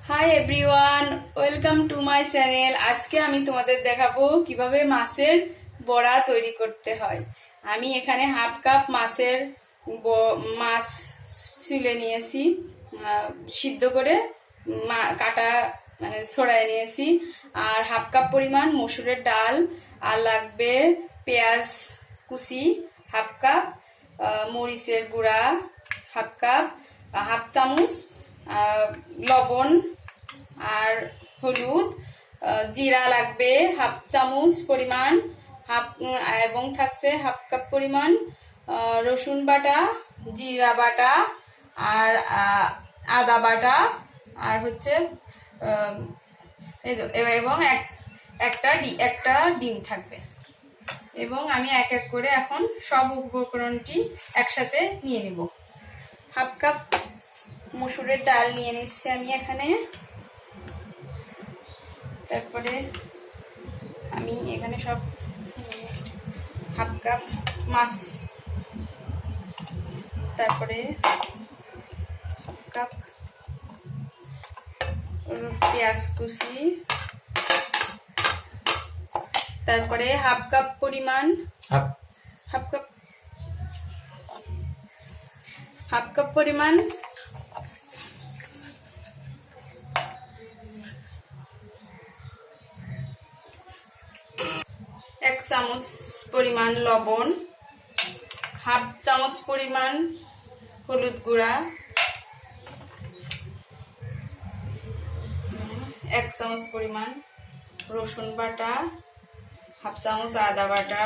Hi everyone, welcome to my channel. আজকে আমি তোমাদের দেখাবো কিভাবে মাছের বড়া তৈরি করতে হয়। আমি এখানে হাফ কাপ মাছ ছুলে নিয়েছি, সিদ্ধ করে কাটা মানে ছড়াই নিয়েছি। আর হাফ কাপ পরিমাণ মসুরের ডাল, আর লাগবে পেঁয়াজ কুচি হাফ কাপ, মরিচের গুঁড়া হাফ চামচ, লবণ আর হলুদ, জিরা লাগবে হাফ চামচ পরিমাণ, এবং থাকছে হাফ কাপ পরিমাণ রসুন বাটা, জিরা বাটা, আর আদা বাটা, আর হচ্ছে এবং একটা ডিম থাকবে। এবং আমি এক এক করে এখন সব উপকরণটি একসাথে নিয়ে নিব। হাফ কাপ মসুরের ডাল নিয়ে নিচ্ছি আমি এখানে। তারপরে আমি এখানে সব হাফ কাপ মাছ, তারপরে হাফ কাপ পেঁয়াজ কুচি, তারপরে হাফ কাপ পরিমাণ এক চামচ পরিমাণ লবণ, হাফ চামচ পরিমাণ হলুদ গুঁড়া, এক চামচ পরিমাণ রসুন বাটা, হাফ চামচ আদা বাটা,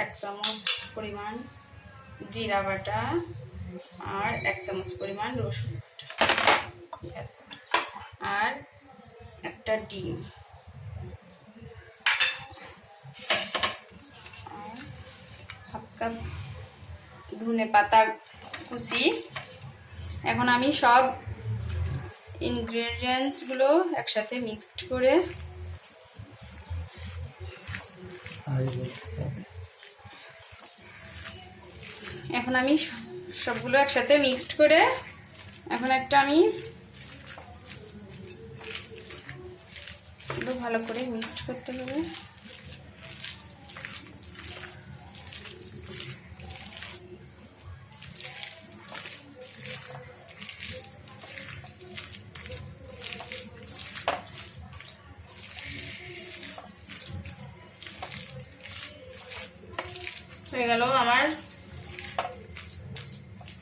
এক চামচ পরিমাণ জিরা বাটা, আর এক চামচ পরিমাণ রসুন বাটা, আর একটা ডিম, হাফ কাপ ধনে পাতা কুচি। এখন আমি সব ইনগ্রেডিয়েন্টস গুলো একসাথে মিক্সড করে সবগুলো একসাথে মিক্সড করে এখন একটা আমি ভালো করে মিক্সড করতে হবে। হয়ে গেল আমার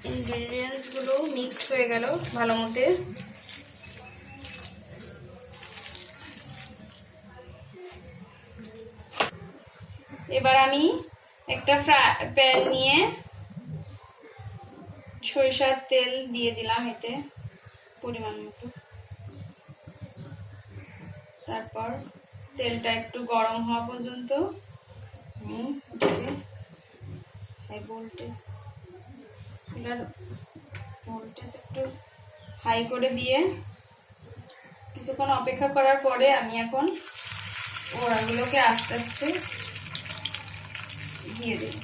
ইনগ্রেডিয়েন্টস গুলো মিক্সড হয়ে গেল ভালো মতে। এবার আমি একটা প্যান নিয়ে সরিষার তেল দিয়ে দিলাম এতে পরিমাণ মতো। তারপর তেলটা একটু গরম হওয়া পর্যন্ত আমি ভোল্টেজ একটু হাই করে দিয়ে কিছুক্ষণ অপেক্ষা করার পরে আমি এখন ওড়াগুলোকে আস্তে আস্তে দিয়ে দেব।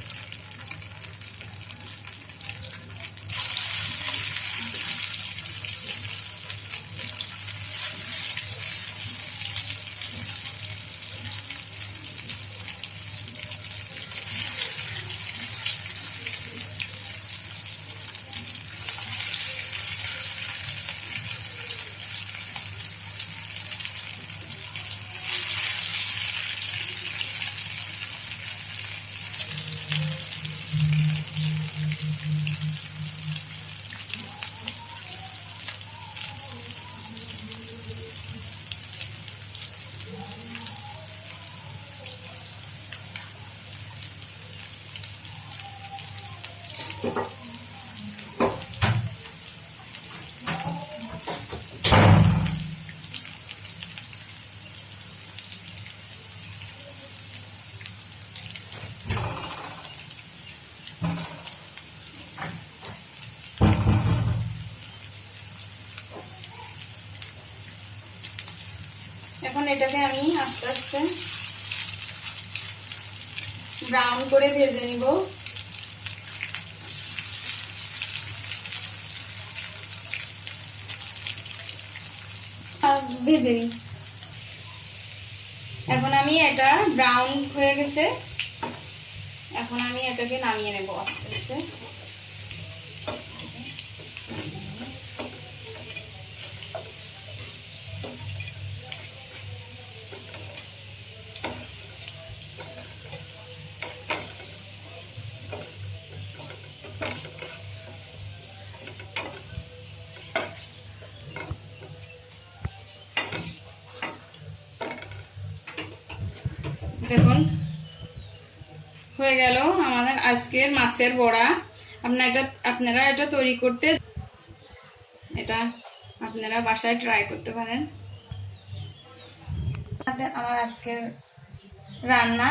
এখন এটাকে আমি আস্তে আস্তে ব্রাউন করে ভেজে নিব। ভেজে নিই। এখন আমি এটা ব্রাউন হয়ে গেছে, এখন আমি এটাকে নামিয়ে নেব আস্তে আস্তে। দেখুন হয়ে গেল আমাদের আজকের মাছের বড়া। আপনারা এটা তৈরি করতে, এটা আপনারা বাসায় ট্রাই করতে পারেন। আমার আজকের রান্না,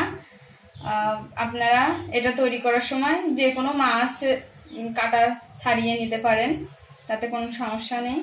আপনারা এটা তৈরি করার সময় যে কোনো মাছ কাটা ছাড়িয়ে নিতে পারেন, তাতে কোনো সমস্যা নেই।